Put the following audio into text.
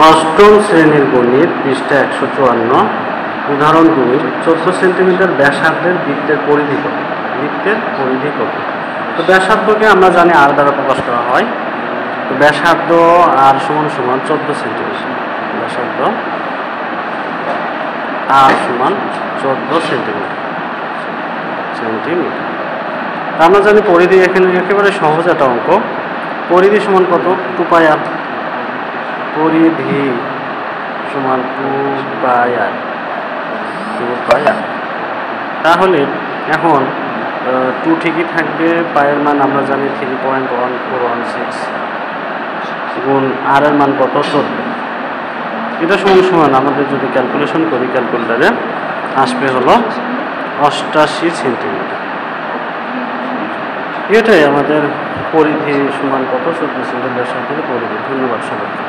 অষ্টম শ্রেণীর গণিত পৃষ্ঠা 154 উদাহরণ 2 14 সেন্টিমিটার ব্যাসার্ধের বৃত্তের পরিধি কত? বৃত্তের পরিধি কত? তো ব্যাসার্ধকে আমরা জানি আর দ্বারা প্রকাশ করা হয়। তো ব্যাসার্ধ আর সমান সমান 14 সেন্টিমিটার। ব্যাসার্ধ আর সমান 14 সেন্টিমিটার। আমরা জানি পরিধি, এখানে একেবারে সহজ একটা অঙ্ক। পরিধি সমান কত? 2 পাই আর। পরিধি সমান 2 পাই আর। তাহলে এখন 2 ঠিকই থাকবে, পায়ের মান আমরা জানি 3.1416 গুণ আর এর মান কত? 14। এটা সমান আমাদের যদি ক্যালকুলেশন করি ক্যালকুলেটারে আসবে হলো 88 সেন্টিমিটার। এটাই আমাদের পরিধি সমান কত? 14 সেন্টিমিটার সাথে পরিধি। ধন্যবাদ সবাইকে।